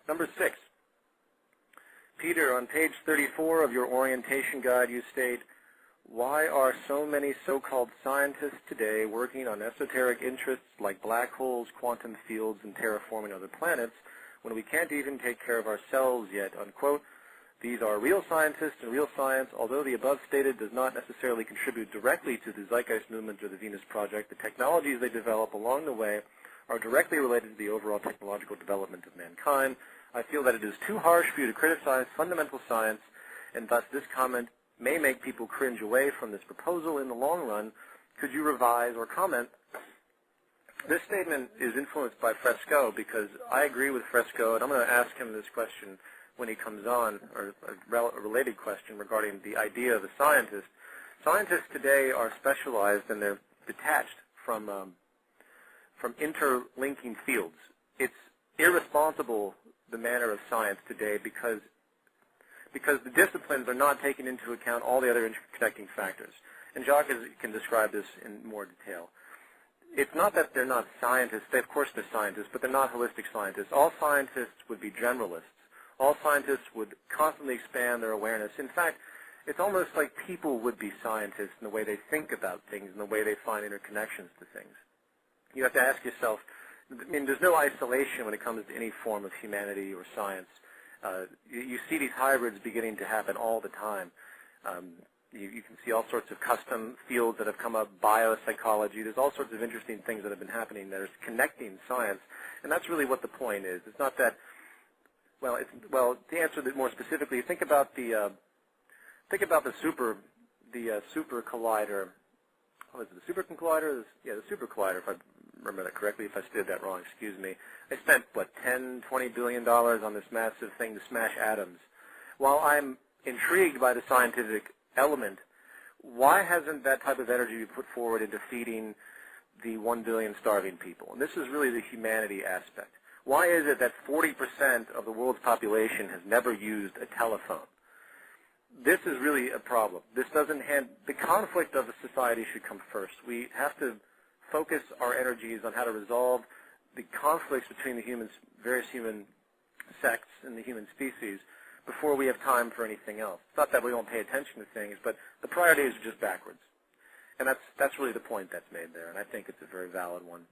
Number 6. Peter, on page 34 of your orientation guide, you state, why are so many so-called scientists today working on esoteric interests like black holes, quantum fields, and terraforming other planets when we can't even take care of ourselves yet, unquote? These are real scientists and real science. Although the above stated does not necessarily contribute directly to the Zeitgeist Movement or the Venus Project, the technologies they develop along the way are directly related to the overall technological development of mankind. I feel that it is too harsh for you to criticize fundamental science, and thus this comment may make people cringe away from this proposal in the long run. Could you revise or comment? This statement is influenced by Fresco because I agree with Fresco, and I'm going to ask him this question when he comes on, or a related question regarding the idea of a scientist. Scientists today are specialized and they're detached from interlinking fields. It's irresponsible, the manner of science today, because the disciplines are not taking into account all the other interconnecting factors. And Jacques can describe this in more detail. It's not that they're not scientists. Of course they're scientists, but they're not holistic scientists. All scientists would be generalists. All scientists would constantly expand their awareness. In fact, it's almost like people would be scientists in the way they think about things and the way they find interconnections to things. You have to ask yourself, I mean, there's no isolation when it comes to any form of humanity or science. You see these hybrids beginning to happen all the time. You can see all sorts of custom fields that have come up, biopsychology. There's all sorts of interesting things that have been happening that are connecting science, and that's really what the point is. It's not that, well, to answer it more specifically, think about the super collider. What is it, the super collider? Yeah, the super collider, if I remember that correctly. If I did that wrong, excuse me. I spent, what, $10, $20 billion on this massive thing to smash atoms. While I'm intrigued by the scientific element, why hasn't that type of energy been put forward into feeding the 1 billion starving people? And this is really the humanity aspect. Why is it that 40% of the world's population has never used a telephone? This is really a problem. This doesn't the conflict of the society should come first. We have to focus our energies on how to resolve the conflicts between the various human sects and the human species before we have time for anything else. It's not that we don't pay attention to things, but the priorities are just backwards. And that's really the point that's made there, and I think it's a very valid one.